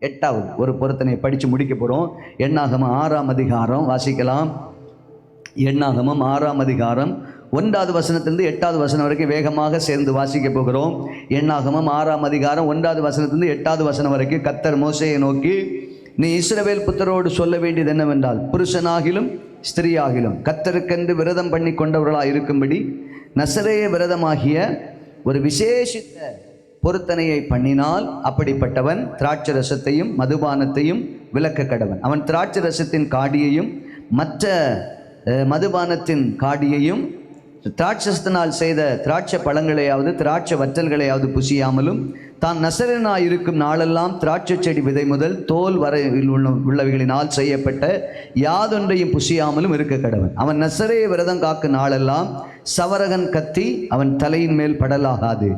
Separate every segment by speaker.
Speaker 1: 8வது ஒரு பொருத்தனை படித்து முடிக்க போகிறோம். எண்ணாகமம் 6ஆம் அதிகாரம் வாசிக்கலாம். எண்ணாகமம் 6ஆம் அதிகாரம் 1வது வசனத்திலிருந்து 8வது வசனம் வரைக்கும் வேகமாக சேர்ந்து வாசிக்க போகிறோம். எண்ணாகமம் 6ஆம் அதிகாரம் 1வது வசனத்திலிருந்து 8வது வசனம் வரைக்கும். கர்த்தர் மோசேயை நோக்கி, நீ இஸ்ரவேல் புத்திரரோடு சொல்ல வேண்டியது என்னவென்றால், புருஷனாகிலும் ஸ்திரீயாகிலும் கர்த்தருக்கென்று விரதம் பண்ணி கொண்டவர்களாக இருக்கும்படி நசரேய விரதமாகிய ஒரு விசேஷித்த பொருத்தனையை பண்ணினால் அப்படிப்பட்டவன் திராட்சை ரசத்தையும் மதுபானத்தையும் விலக்க கடவன். அவன் திராட்சை ரசத்தின் காடியையும் மற்ற மதுபானத்தின் காடியையும் திராட்சத்தினால் செய்த திராட்சை பழங்களையாவது திராட்சை வற்றல்களையாவது புசியாமலும் தான் நசரேயனாய் இருக்கும் நாளெல்லாம் திராட்சை செடி விதை முதல் தோல் வரையில் உள்ளவைகளினால் செய்யப்பட்ட யாதொன்றையும் புசியாமலும் இருக்க கடவன். அவன் நசரேய விரதம் காக்கும் நாளெல்லாம் சவரகன் கத்தி அவன் தலையின் மேல் படலாகாது.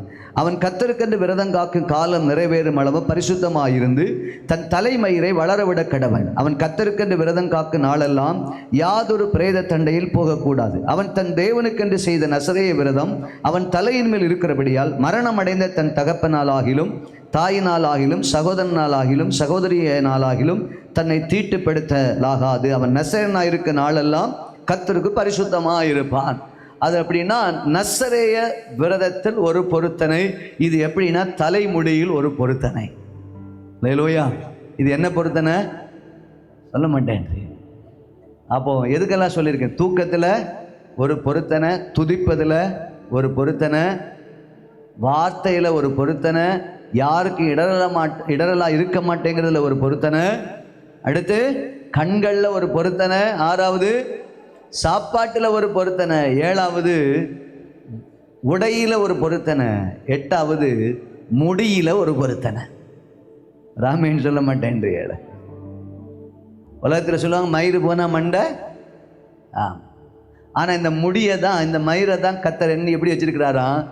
Speaker 1: அவன் கர்த்தருக்கென்று விரதம் காக்கும் காலம் நிறைவேறும் அளவு பரிசுத்தமாயிருந்து தன் தலைமயிரை வளரவிட கடவன். அவன் கர்த்தருக்கென்று விரதம் காக்கும் நாளெல்லாம் யாதொரு பிரேத தண்டையில் போகக்கூடாது. அவன் தன் தேவனுக்கென்று செய்த நசரேய விரதம் அவன் தலையின் மேல் இருக்கிறபடியால் மரணம் அடைந்த தன் தகப்பனாலாகிலும் தாயினாலாகிலும் சகோதரனாலாகிலும் சகோதரியினாலாகிலும் தன்னை தீட்டுப்படுத்தலாகாது. அவன் நசரேயனாய் இருக்க நாளெல்லாம் கர்த்தருக்கு பரிசுத்தமாயிருப்பான். அது அப்படின்னா நசரேய விரதத்தில் ஒரு பொருத்தனை. இது எப்படின்னா தலைமுடியில் ஒரு பொருத்தனை. லேலூயா. இது என்ன பொருத்தனை சொல்ல மாட்டேன். அப்போ எதுக்கெல்லாம் சொல்லியிருக்கேன்? தூக்கத்தில் ஒரு பொருத்தனை, துதிப்பதில் ஒரு பொருத்தனை, வார்த்தையில் ஒரு பொருத்தனை, யாருக்கு இடரலா இருக்க மாட்டேங்கிறதுல ஒரு பொருத்தனை, அடுத்து கண்களில் ஒரு பொருத்தனை, 6வது சாப்பாட்டில் ஒரு பொருத்தனை, 7வது உடையில் ஒரு பொருத்தனை, 8வது முடியில் ஒரு பொருத்தனை. ராமேன்னு சொல்ல மாட்டேன். உலகத்தில் சொல்லுவாங்க மயிறு போனால் மண்டை. ஆனால் இந்த முடியை தான், இந்த மயிரை தான் கர்த்தர் எண்ணி எப்படி வச்சிருக்கிறாராம்?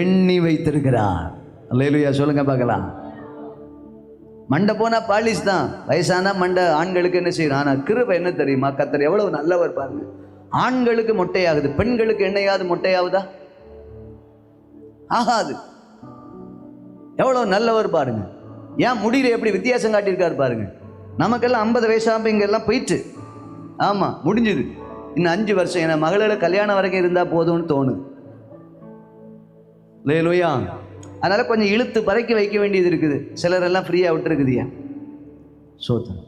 Speaker 1: எண்ணி வைத்திருக்கிறார். அல்லேலூயா சொல்லுங்க பார்க்கலாம். மண்டை போனால் பாலிஷ் தான், வயசானா மண்டை. ஆண்களுக்கு என்ன செய்யணும்? ஆனால் கிருபை என்ன தெரியுமா? கர்த்தர் எவ்வளவு நல்லவர் பாருங்க. ஆண்களுக்கு மொட்டையாகுது, பெண்களுக்கு என்னையாவது மொட்டையாகுதா? ஆகாது. எவ்வளவு நல்லவர் பாருங்க. ஏன் முடியல எப்படி வித்தியாசம் காட்டியிருக்காரு பாருங்க. நமக்கெல்லாம் 50 வயசாக இங்கெல்லாம் போயிட்டு, ஆமாம் முடிஞ்சுது. இன்னும் 5 வருஷம் என் மகளோட கல்யாணம் வரைக்கும் இருந்தால் போதும்னு தோணுது. லேலூயா. அதனால் கொஞ்சம் இழுத்து பறக்கி வைக்க வேண்டியது இருக்குது. சிலரெல்லாம் ஃப்ரீயாக விட்டுருக்குதியா. சோத்திரம்.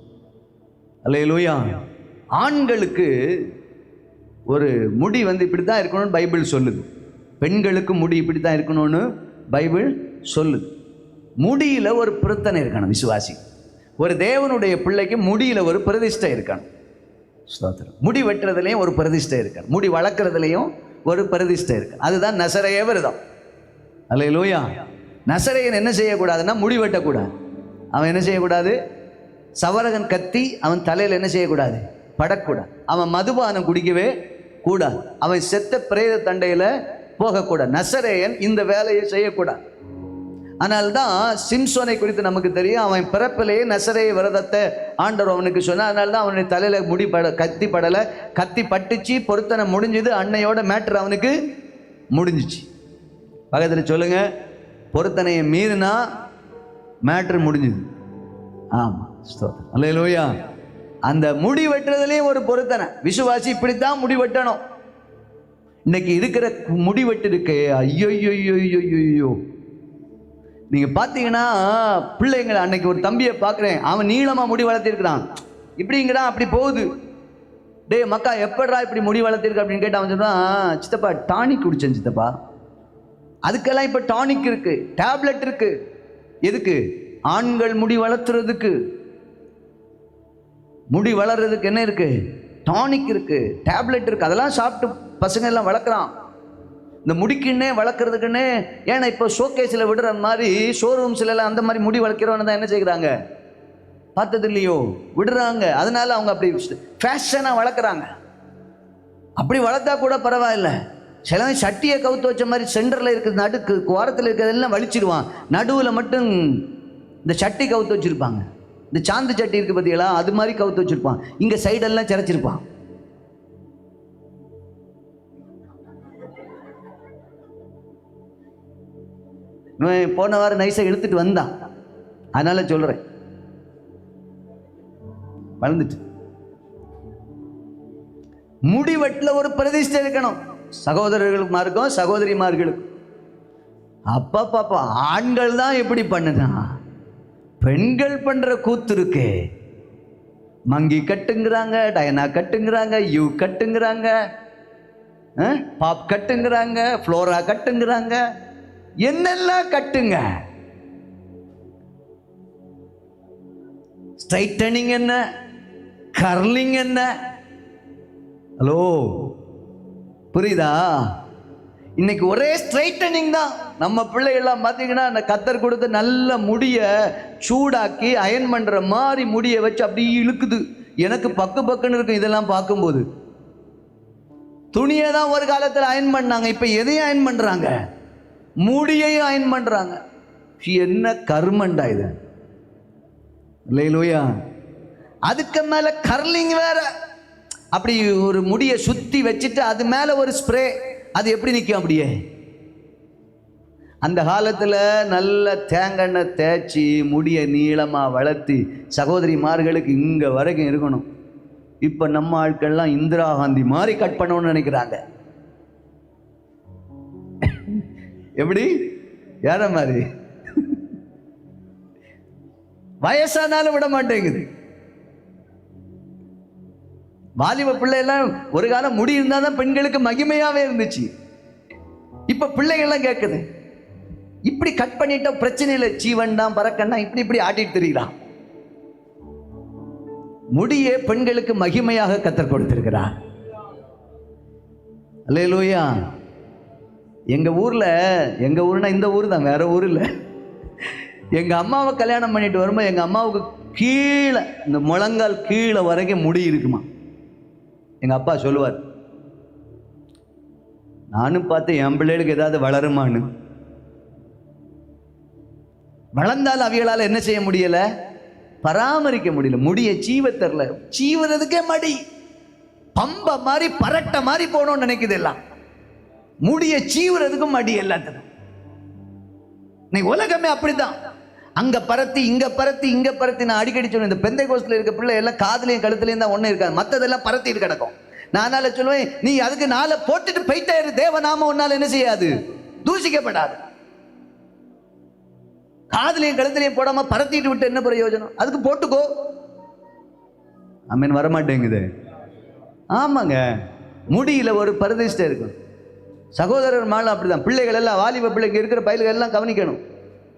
Speaker 1: அல்லேலூயா. ஆண்களுக்கு ஒரு முடி இப்படி தான் இருக்கணும்னு பைபிள் சொல்லுது. பெண்களுக்கு முடி இப்படி தான் இருக்கணும்னு பைபிள் சொல்லுது. முடியில் ஒரு பிரத்தனை இருக்கணும். விசுவாசி ஒரு தேவனுடைய பிள்ளைக்கு முடியில் ஒரு பிரதிஷ்டை இருக்கணும். ஸ்தோத்திரம். முடி வெட்டுறதுலையும் ஒரு பிரதிஷ்டை இருக்கணும். முடி வளர்க்குறதுலையும் ஒரு பிரதிஷ்டை இருக்கு. அதுதான் நசரேய விரதம். அல்லேலூயா. நசரேயன் என்ன செய்யக்கூடாதுன்னா முடி வெட்டக்கூடாது. அவன் என்ன செய்யக்கூடாது? சவரகன் கத்தி அவன் தலையில் என்ன செய்யக்கூடாது? படக்கூடாது. அவன் மதுபானம் குடிக்கவே கூடாது. அவன் செத்த பிரேத தண்டையில் போகக்கூடாது. நசரேயன் இந்த வேலையை செய்யக்கூடாது. அதனால்தான் சிம்சோனை குறித்து நமக்கு தெரியும். அவன் பிறப்பிலேயே நசரேய விரதத்தை ஆண்டவர் அவனுக்கு சொன்னார். அதனால்தான் அவனுடைய தலையில் முடி கத்தி படலை. கத்தி பட்டுச்சு, பொருத்தனை முடிஞ்சுது, அன்னையோட மேட்ரு அவனுக்கு முடிஞ்சிச்சு. பக்கத்தில் சொல்லுங்க, பொருத்தனையை மீறினா மேட்ரு முடிஞ்சுது. ஆமாம். அல்லேலூயா. அந்த முடி வெட்டுறதுலேயும் ஒரு பொருத்தனை. விசுவாசி இப்படித்தான் முடி வெட்டணும். இன்னைக்கு இருக்கிற முடி வெட்டு இருக்கு, ஐயோ. நீங்க பார்த்தீங்கன்னா பிள்ளைங்களை, அன்னைக்கு ஒரு தம்பியை பார்க்குறேன், அவன் நீளமாக முடி வளர்த்திருக்கிறான். இப்படிங்கிறான், அப்படி போகுது. டே மக்கா எப்படா இப்படி முடி வளர்த்திருக்கு அப்படின்னு கேட்டு அவன் சொல்றான், சித்தப்பா டானிக் குடிச்சேன் சித்தப்பா. அதுக்கெல்லாம் இப்போ டானிக் இருக்கு, டேப்லெட் இருக்கு. எதுக்கு? ஆண்கள் முடி வளர்த்துறதுக்கு. முடி வளர்றதுக்கு என்ன இருக்கு? டானிக் இருக்கு, டேப்லெட் இருக்கு. அதெல்லாம் சாப்பிட்டு பசங்க எல்லாம் வளர்க்குறான். இந்த முடிக்குன்னே வளர்க்குறதுக்குன்னே. ஏன்னா இப்போ ஷோகேஸில் விடுற மாதிரி ஷோரூம்ஸ்ல எல்லாம் அந்த மாதிரி முடி வளர்க்கிறவன தான் என்ன செய்கிறாங்க? பார்த்தது இல்லையோ? விடுறாங்க. அதனால அவங்க அப்படி ஃபேஷனாக வளர்க்குறாங்க. அப்படி வளர்த்தா கூட பரவாயில்ல. சிலவன் சட்டியை கவுத்து வச்ச மாதிரி சென்டரில் இருக்கிற நடுக்கு ஓரத்தில் இருக்கிறதெல்லாம் வலிச்சிடுவான். நடுவில் மட்டும் இந்த சட்டி கவுத்து வச்சுருப்பாங்க. இந்த சாந்து சட்டி இருக்குது பார்த்தீங்களா, அது மாதிரி கவுத்து வச்சுருப்பான். இங்கே சைடெல்லாம் சிரைச்சிருப்பான். போன வாரம் நைஸாக இழுத்துட்டு வந்தான். அதனால் சொல்கிறேன், வளர்ந்துட்டு. முடிவெட்டில் ஒரு பிரதிஷ்டை இருக்கணும், சகோதரர்களுக்கும் சகோதரிமார்களுக்கும். அப்பா பாப்பா, ஆண்கள் தான் எப்படி பண்ணுனா, பெண்கள் பண்ற கூத்து இருக்கு. மங்கி கட்டுங்கிறாங்க, டயனா கட்டுங்கிறாங்க, யூ கட்டுங்கிறாங்க, பாப் கட்டுங்கிறாங்க, ஃப்ளோரா கட்டுங்கிறாங்க, என்னெல்லாம் கட்டுங்க. ஸ்ட்ரைட்டனிங் என்ன, கர்லிங் என்ன? ஹலோ, புரியுதா? இன்னைக்கு ஒரே ஸ்ட்ரைட்டனிங் தான். நம்ம பிள்ளைகள்லாம் பார்த்தீங்கன்னா அந்த கத்தர் கொடுத்து நல்ல முடிய சூடாக்கி அயன் பண்ற மாதிரி முடிய வச்சு அப்படி இழுக்குது. எனக்கு பக்குன்னு இருக்கும் இதெல்லாம் பார்க்கும்போது. துணியை தான் ஒரு காலத்தில் அயன் பண்ணாங்க, இப்ப எதையும் அயன் பண்றாங்க, முடியையும் அயன் பண்றாங்க. என்ன கர்மண்டா இது! இல்லையா? அதுக்கு மேல கர்லிங் வேற. அப்படி ஒரு முடியை சுத்தி வச்சுட்டு அது மேல ஒரு ஸ்ப்ரே, அது எப்படி நிற்கும் அப்படியே? அந்த காலத்தில் நல்ல தேங்காய் தேய்ச்சி முடியை நீளமாக வளர்த்தி சகோதரிமார்களுக்கு இங்கே வரைக்கும் இருக்கணும். இப்போ நம்ம ஆட்கள்லாம் இந்திரா காந்தி மாதிரி கட் பண்ணணும்னு நினைக்கிறாங்க. எப்படி? யார மாதிரி? வயசானாலும் விட மாட்டேங்குது. வாலிப பிள்ளை எல்லாம் ஒரு காலம் முடி இருந்தாதான் பெண்களுக்கு மகிமையாவே இருந்துச்சு. இப்ப பிள்ளைகள்லாம் கேட்குது, இப்படி கட் பண்ணிட்ட பிரச்சனை இல்லை, சீவன்டாம் பறக்கண்டா இப்படி ஆட்டிட்டு தெரியுறான். முடியே பெண்களுக்கு மகிமையாக கத்தர் கொடுத்திருக்கிறார். அல்லேலூயா. எங்க ஊர்னா இந்த ஊர் தான், வேற ஊர் இல்லை. எங்க அம்மாவை கல்யாணம் பண்ணிட்டு வரும்போது எங்க அம்மாவுக்கு கீழே, இந்த முழங்கால் கீழே வரைக்கும் முடி இருக்குமா. எங்க அப்பா சொல்லுவார், நானும் பார்த்து என் பிள்ளைகளுக்கு ஏதாவது வளருமான்னு. வளர்ந்தால் அவிகளால் என்ன செய்ய முடியல, பராமரிக்க முடியல. முடிய சீவ தரல, சீவுறதுக்கே மடி. பம்ப மாதிரி பரட்ட மாதிரி போகணும்னு நினைக்குது எல்லாம். முடிய சீவுறதுக்கும் மடி எல்லாத்துக்கும். நீ உலகமே அப்படிதான், அங்க பரத்தி இங்க பரத்தி இங்க பரத்தி. நான் அடிக்கடி சொல்லுவேன், இந்த பெந்தைகோஸ்துல இருக்க பிள்ளை எல்லாம் காதுலையும் கழுத்துலையும் தான் ஒண்ணு இருக்காது, மற்றதெல்லாம் பரத்திட்டு கிடக்கும். நான் சொல்லுவேன், நீ அதுக்கு நாளை போட்டுட்டு போயிட்டே இரு, தேவநாம உன்னால என்ன செய்யாது, தூசிக்கப்படாது. காதுலையும் கழுத்துலையும் போடாம பரத்திட்டு விட்டு என்ன பிரயோஜனம்? அதுக்கு போட்டுக்கோ. அம்மன் வரமாட்டேங்குது. ஆமாங்க, முடியல ஒரு பிரதிஷ்டை இருக்கும். சகோதரர் மாலும் அப்படிதான். பிள்ளைகள் எல்லாம், வாலிப பிள்ளைங்க இருக்கிற பயில்கள் எல்லாம் கவனிக்கணும்.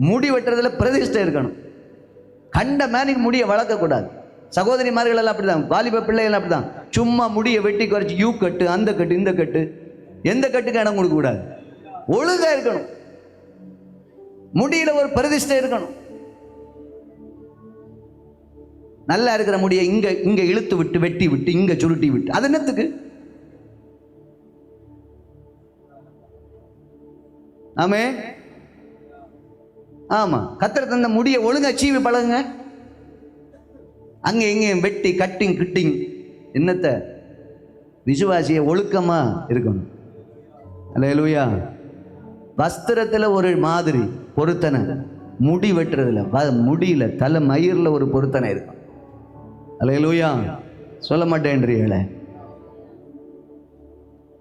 Speaker 1: முடி வெட்டுறதுல பிரதிஷ்டை இருக்கணும். கண்ட மேனிக்கு முடியை வளர்க்கக்கூடாது. சகோதரிமார்கள் எல்லாம் அப்படிதான், வாலிப பிள்ளைகள் அப்படிதான். சும்மா முடியை வெட்டி குறைச்சி யூ கட்டு, அந்த கட்டு, இந்த கட்டு, எந்த கட்டுக்கு இடம் கொடுக்க கூடாது. ஒழுங்கா இருக்கணும். முடியில ஒரு பிரதிஷ்டை இருக்கணும். நல்லா இருக்கிற முடியை இங்க இழுத்து விட்டு வெட்டி விட்டு இங்க சுருட்டி விட்டு, அது என்னத்துக்கு? ஆமே, ஆமா. கத்தர் தந்த முடியை ஒழுங்கா சீவி பழகுங்க. அங்க எங்கேயும் வெட்டி கட்டிங் கிட்டிங் என்னத்த? விசுவாசிய ஒழுக்கமா இருக்கணும். அல்லேலூயா. வஸ்திரத்துல ஒரு மாதிரி பொருத்தனை, முடி வெட்டுறதுல, முடியில, தலை மயிர்ல ஒரு பொருத்தனை இருக்கும். அல்லேலூயா. சொல்ல மாட்டேன்றீங்களே.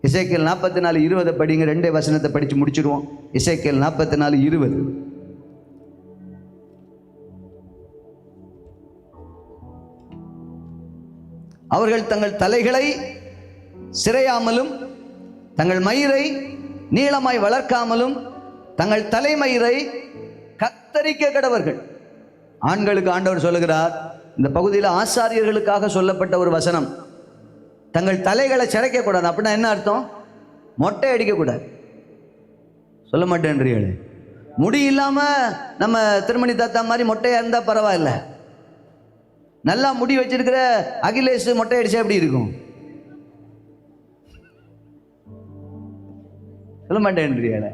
Speaker 1: எசேக்கியேல் 44:20 படிங்க. 2 வசனத்தை படிச்சு முடிச்சிடுவோம். எசேக்கியேல் 44:20. அவர்கள் தங்கள் தலைகளை சிரையாமலும் தங்கள் மயிரை நீளமாய் வளர்க்காமலும் தங்கள் தலைமயிரை கத்தரிக்க கடவர்கள். ஆண்களுக்கு ஆண்டவர் சொல்லுகிறார், இந்த பகுதியில் ஆசாரியர்களுக்காக சொல்லப்பட்ட ஒரு வசனம். தங்கள் தலைகளை சிரைக்க கூடாது. அப்படின்னா என்ன அர்த்தம்? மொட்டை அடிக்க கூடாது. சொல்ல மாட்டேன்றீங்களே. முடி இல்லாம நம்ம திருமணி தாத்தா மாதிரி மொட்டையா இருந்தா பரவாயில்ல. நல்லா முடி வச்சிருக்கிற அகிலேஷ் மொட்டை அடிச்சா எப்படி இருக்கும்? சொல்ல மாட்டேன்றீங்களே.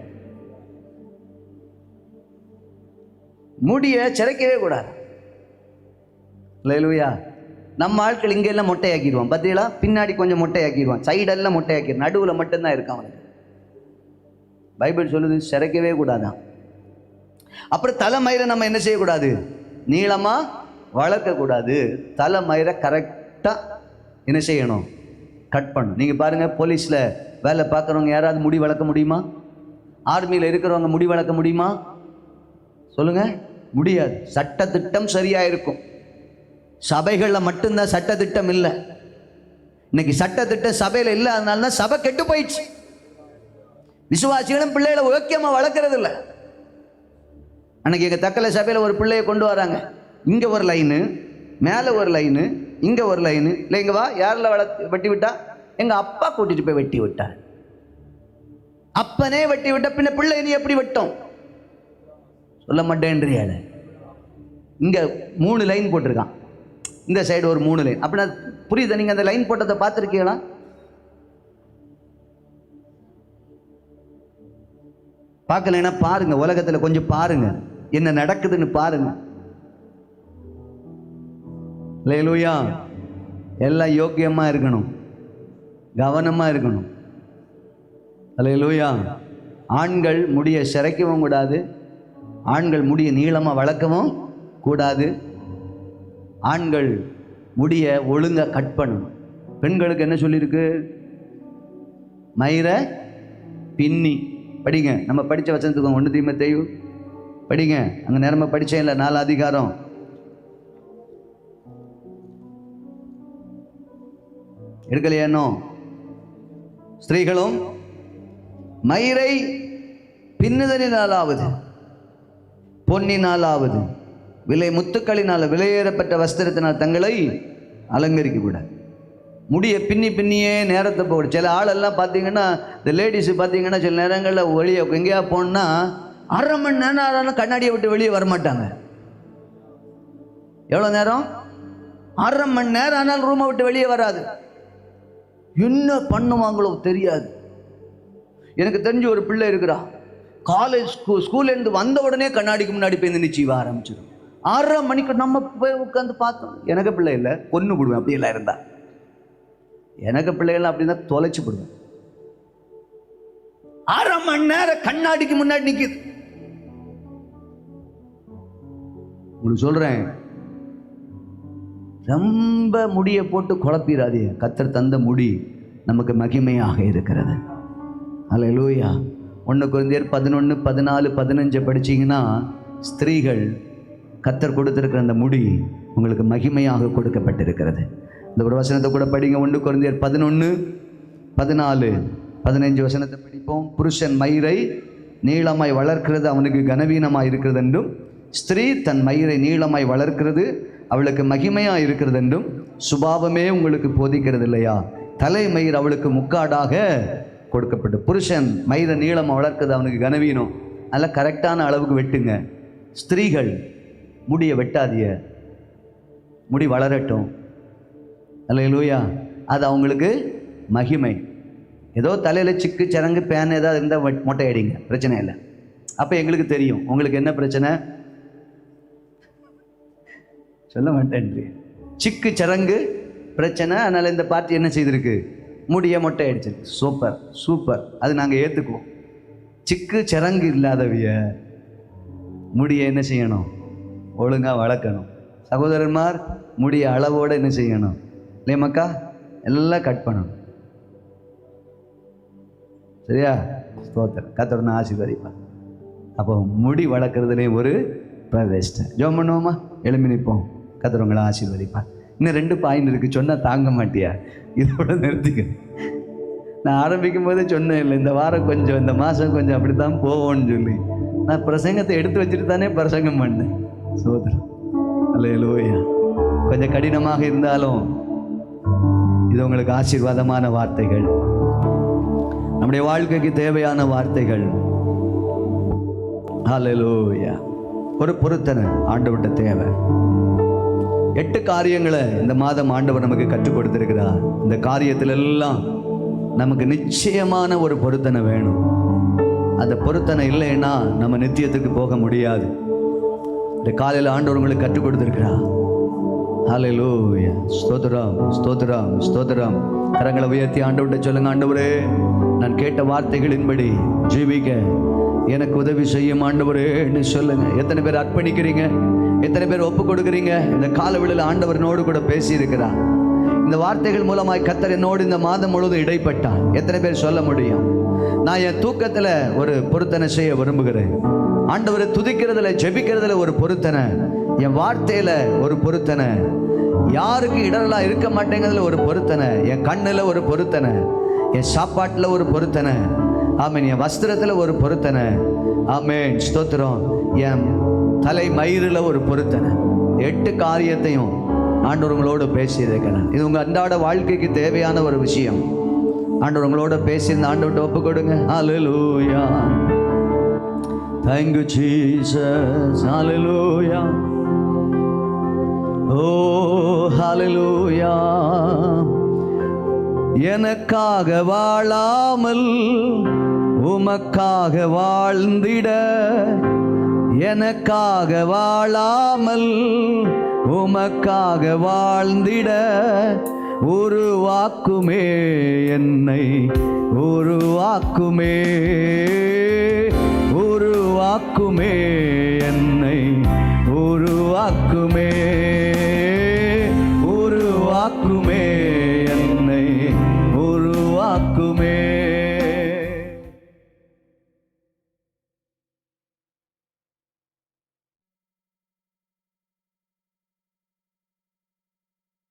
Speaker 1: முடிய சிரைக்கவே கூடாது. அல்லேலூயா. நம்ம ஆட்கள் இங்க எல்லாம் மொட்டையாக்கிடுவான். பார்த்தீங்களா? பின்னாடி கொஞ்சம் மொட்டையாக்கிடுவான், சைடெல்லாம் மொட்டையாக்கிடுவான், நடுவில் மட்டும்தான் இருக்கான் அவனுக்கு. பைபிள் சொல்லுது சிரைக்கவே கூடாதான். அப்புறம் தலைமயிரை நம்ம என்ன செய்யக்கூடாது? நீளமா வளர்க்கக்கூடாது. தலைமயிரை கரெக்டாக என்ன செய்யணும்? கட் பண்ணணும். நீங்கள் பாருங்கள், போலீஸில் வேலை பார்க்குறவங்க யாராவது முடி வளர்க்க முடியுமா? ஆர்மியில் இருக்கிறவங்க முடி வளர்க்க முடியுமா? சொல்லுங்கள், முடியாது. சட்டத்திட்டம் சரியாக இருக்கும். சபைகளில் மட்டும்தான் சட்டத்திட்டம் இல்லை. இன்னைக்கு சட்டத்திட்டம் சபையில் இல்லை, அதனால தான் சபை கெட்டு போயிடுச்சு. விசுவாசிகளும் பிள்ளைகளை ஓக்கியமாக வளர்க்கறது இல்லை. அன்னைக்கு எங்கள் தக்கலை சபையில் ஒரு பிள்ளையை கொண்டு வராங்க. இங்கே ஒரு லைனு, மேலே ஒரு லைனு, இங்கே ஒரு லைனு. இல்லை இங்கே வா, யாரில் வெட்டி விட்டா? எங்கள் அப்பா கூட்டிகிட்டு போய் வெட்டி விட்டார். அப்பனே வெட்டி விட்ட பின்ன பிள்ளை நீ எப்படி வெட்டும்? சொல்ல மாட்டேன்றியால. இங்கே 3 லைன் போட்டிருக்கான், இந்த சைடு ஒரு 3 லைன். அப்படின்னா புரியுதா? நீங்கள் அந்த லைன் போட்டதை பார்த்துருக்கீங்களா? பார்க்கலைன்னா பாருங்க, உலகத்தில் கொஞ்சம் பாருங்க என்ன நடக்குதுன்னு பாருங்க. அல்லேலூயா. எல்லாம் யோக்கியமா இருக்கணும், கவனமா இருக்கணும். அல்லேலூயா. ஆண்கள் முடிய சிரைக்கவும் கூடாது, ஆண்கள் முடிய நீளமா வளர்க்கவும் கூடாது, ஆண்கள் முடிய ஒழுங்கா கட் பண்ணணும். பெண்களுக்கு என்ன சொல்லியிருக்கு? மயிரை பின்னி படிங்க. நம்ம படித்த வசனத்துக்கு 1 தீமோத்தேயு படிங்க. அங்கே நேரமா படித்தேன் இல்லை, 4 அதிகாரம். எடுக்கலையானோ? ஸ்திரீகளும் மயிரை பின்னுதலினாலாவது, பொன்னினாலாவது, விலை முத்துக்களினால் விலையேறப்பட்ட வஸ்திரத்தினால் தங்களை அலங்கரிக்க விட. முடியை பின்னியே நேரத்தை போடும். சில ஆளெல்லாம் பார்த்தீங்கன்னா, இந்த லேடிஸு பார்த்தீங்கன்னா சில நேரங்களில் வெளியே எங்கேயா போனா 1/2 மணி நேரம் ஆனாலும் கண்ணாடியை விட்டு வெளியே வரமாட்டாங்க. எவ்வளோ நேரம்? 1/2 மணி நேரம் ஆனாலும் ரூமை விட்டு வெளியே வராது. என்ன பண்ணுவாங்களோ தெரியாது. எனக்கு தெரிஞ்ச ஒரு பிள்ளை இருக்கிறா, காலேஜ் ஸ்கூல்லேருந்து வந்த உடனே கண்ணாடிக்கு முன்னாடி போய் நிச்சயம் ஆரம்பிச்சிடும். 1/2 மணிக்கு நம்ம போய் உட்காந்து பார்த்தோம். எனக்கு பிள்ளை இல்லை, கொன்று விடுவேன் அப்படியெல்லாம் இருந்தா. எனக்கு பிள்ளைகள் அப்படின்னா தொலைச்சு போடுவேன். 1/2 மணி நேரம் கண்ணாடிக்கு முன்னாடி நிக்குது. உங்களுக்கு சொல்றேன், ரொம்ப முடியை போட்டு குழப்பிடாதே. கர்த்தர் தந்த முடி நமக்கு மகிமையாக இருக்கிறது. அல்லேலூயா. 1 கொரிந்தியர் 11, 14, 15 படிச்சீங்கன்னா, ஸ்திரீகள் கர்த்தர் கொடுத்திருக்கிற அந்த முடி உங்களுக்கு மகிமையாக கொடுக்கப்பட்டிருக்கிறது. இந்த ஒரு வசனத்தை கூட படிங்க. 1 கொரிந்தியர் 11, 14, 15 வசனத்தை படிப்போம். புருஷன் மயிரை நீளமாய் வளர்க்கிறது அவனுக்கு கனவீனமாய் இருக்கிறது என்றும், ஸ்திரீ தன் மயிரை நீளமாய் வளர்க்கிறது அவளுக்கு மகிமையாக இருக்கிறது என்றும் சுபாவமே உங்களுக்கு போதிக்கிறது இல்லையா? தலை மயிர் அவளுக்கு முக்காடாக கொடுக்கப்பட்டு. புருஷன் மயிரை நீளமாக வளர்க்கிறது அவனுக்கு கனவீனம், அதெல்லாம் கரெக்டான அளவுக்கு வெட்டுங்க. ஸ்திரீகள் முடியை வெட்டாதிய, முடி வளரட்டும். அல்லேலூயா. அது அவங்களுக்கு மகிமை. ஏதோ தலையில் சிக்கு சரங்கு பேன் ஏதாவது இருந்தால் மொட்டை அடிங்க, பிரச்சனை இல்லை. அப்போ எங்களுக்கு தெரியும் உங்களுக்கு என்ன பிரச்சனை. சொல்ல மாட்டேன், சிக்கு சரங்கு பிரச்சனை, அதனால் இந்த பார்ட்டி என்ன செய்திருக்கு? முடிய மொட்டை அடிச்சிருக்கு. சூப்பர் சூப்பர், அது நாங்கள் ஏற்றுக்குவோம். சிக்கு சரங்கு இல்லாதவிய முடியை என்ன செய்யணும்? ஒழுங்காக வளர்க்கணும். சகோதரன்மார், முடிய அளவோடு என்ன செய்யணும்? இல்லையா மக்கா? எல்லாம் கட் பண்ணணும். சரியா? ஸ்தோத்திரம். கர்த்தர் ஆசீர்வதிப்பா. அப்போ முடி வளர்க்குறதுலேயும் ஒரு பிரதிஷ்டை. ஜெபம் பண்ணுவோமா? எழும்பி நிற்போம். கர்த்தர் உங்களை ஆசீர்வதிப்பா. இன்னும் 2 பாயிண்ட் இருக்குது, சொன்னால் தாங்க மாட்டியா? இதோட நிறுத்திக்க. நான் ஆரம்பிக்கும் போதே சொன்னேன் இல்லை, இந்த வாரம் கொஞ்சம், இந்த மாதம் கொஞ்சம் அப்படி தான் போவோன்னு சொல்லி நான் பிரசங்கத்தை எடுத்து வச்சுட்டு தானே பிரசங்கம் பண்ணேன். ஸ்தோத்திரம். அல்லேலூயா. கொஞ்சம் கடினமாக இருந்தாலும் இது உங்களுக்கு ஆசீர்வாதமான வார்த்தைகள், நம்முடைய வாழ்க்கைக்கு தேவையான வார்த்தைகள். ஹல்லேலூயா. ஒரு பொருத்தனை ஆண்டவர்கிட்ட தேவை. 8 காரியங்களை இந்த மாதம் ஆண்டவர் நமக்கு கற்றுக் கொடுத்திருக்கிறார். இந்த காரியத்தில் எல்லாம் நமக்கு நிச்சயமான ஒரு பொருத்தனை வேணும். அந்த பொருத்தனை இல்லைன்னா நம்ம நித்தியத்துக்கு போக முடியாது. இந்த காலையில் ஆண்டவர் உங்களுக்கு கற்றுக் கொடுத்திருக்கிறார். ஹல்லேலூயா. ஸ்தோத்திரம் ஸ்தோத்திரம் ஸ்தோத்திரம். கரங்களை உயர்த்தி ஆண்டவர்கிட்ட சொல்லுங்க, ஆண்டவரே நான் கேட்ட வார்த்தைகளின்படி ஜீவிக்க எனக்கு உதவி செய்யும் ஆண்டவரேன்னு சொல்லுங்க. எத்தனை பேர் அர்ப்பணிக்கிறீங்க? எத்தனை பேர் ஒப்பு கொடுக்குறீங்க? இந்த காலவெளியில் ஆண்டவரனோடு கூட பேசி இருக்கிறார். இந்த வார்த்தைகள் மூலமாய் கர்த்தர் என்னோடு இந்த மாதம் முழுவதும் இடைப்பட்டார். எத்தனை பேர் சொல்ல முடியும்? நான் என் தூக்கத்தில் ஒரு பொருத்தனை செய்ய விரும்புகிறேன். ஆண்டவரை துதிக்கிறதுல, ஜெபிக்கிறதுல ஒரு பொருத்தனை, என் வார்த்தையில ஒரு பொருத்தனை, யாருக்கு இடரெல்லாம் இருக்க மாட்டேங்கிறதுல ஒரு பொருத்தனை, என் கண்ணில் ஒரு பொருத்தனை, என் சாப்பாட்டில் ஒரு பொருத்தனை, ஆமேன், என் வஸ்திரத்தில் ஒரு பொருத்தனை, ஆமேன், ஸ்தோத்திரம், என் தலை மயிரில் ஒரு பொருத்தனை. 8 காரியத்தையும் ஆண்டவர் உங்களோடு பேசியிருக்கிறேன். இது உங்கள் அன்றாட வாழ்க்கைக்கு தேவையான ஒரு விஷயம். ஆண்டவர் உங்களோட பேசி இந்த ஆண்டவர்கிட்ட ஒப்பு கொடுங்க. ஹல்லேலூயா, thank you Jesus, hallelujah, oh hallelujah. எனக்காக வாழாமல் உமக்காக வாழ்ந்திட, எனக்காக வாழாமல் உமக்காக வாழ்ந்திட, உருவாக்குமே என்னை, உருவாக்குமே, உருவாக்குமே